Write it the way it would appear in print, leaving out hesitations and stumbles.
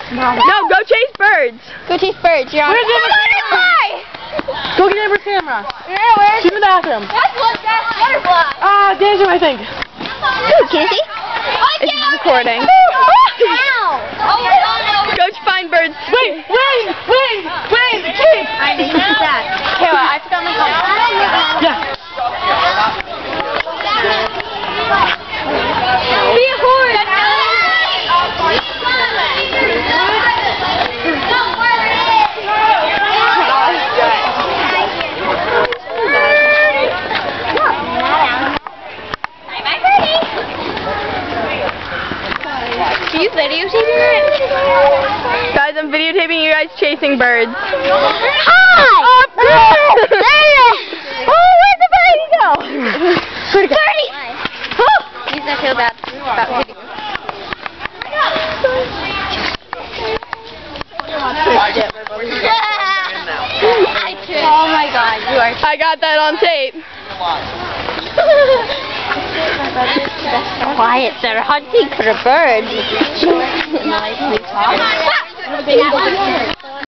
No, go chase birds. Go chase birds. You're on. Where's the butterfly? Go get Amber's camera. Where's She's in the bathroom. That's butterfly. Ah, dancing, I think. Can you see? It's recording. Go find birds. Wait. Chase. I need that. Okay, well, I forgot my phone. Yeah. Be a horse. Are you videotaping it? Guys, I'm videotaping you guys chasing birds. Hi! Oh, where'd the birdie go? Birdie! Oh! He's gonna feel bad about hitting Oh my god, you are... I got that on tape. Quiet, they're hunting for a bird.